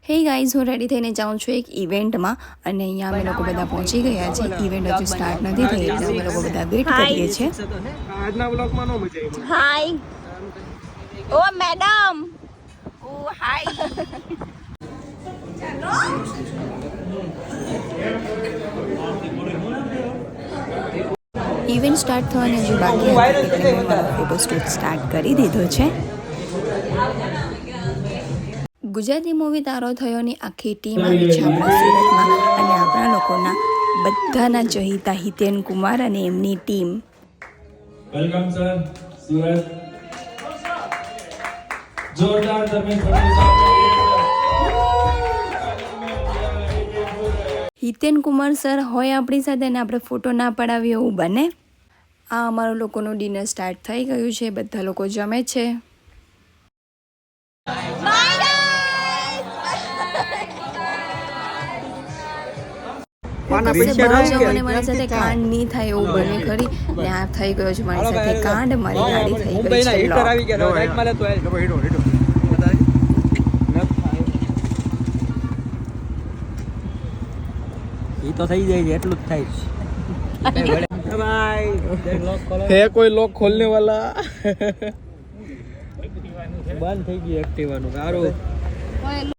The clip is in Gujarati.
હે ગાઈઝ, હું રેડી થઈને જાઉં છું એક ઇવેન્ટમાં અને અહીંયા અમે લોકો બધા પહોંચી ગયા છે. ઇવેન્ટ હજુ સ્ટાર્ટ નથી થઈ એટલે અમે લોકો બધા વેઇટ કરીએ છીએ. આજના વ્લોગમાં નો મજા આવી. હાય ઓ મેડમ. ઓ હાય. ઇવેન્ટ સ્ટાર્ટ થવાની હજુ બાકી હતી એટલે મેં મારો ફોટોસ્ટૂટ સ્ટાર્ટ કરી દીધો છે. ગુજરાતી મૂવી તારો થયોની આખી ટીમ આવી છે આપણા સુરતમાં અને આપણા લોકોના બધાના ચહીતા હિતેન કુમાર અને એમની ટીમ. Welcome sir Surat. જોરદાર તમે હિતેન કુમાર સર હોય આપણી સાથે અને આપણે ફોટો ના પડાવીએ એવું બને. આ અમારું લોકોનું ડિનર સ્ટાર્ટ થઈ ગયું છે. બધા લોકો જમે છે. મારી સાથે કાંડ નહીં થાય એવું બને ખરી ને આ થઈ ગયો છે મારી સાથે કાંડ. મારી ગાડી થઈ ગઈ છે. એ તો થઈ જાય છે, એટલું જ થાય છે. है कोई लोग खोलने वाला. બંધ થઈ ગયું એક્ટિવાનું સારું.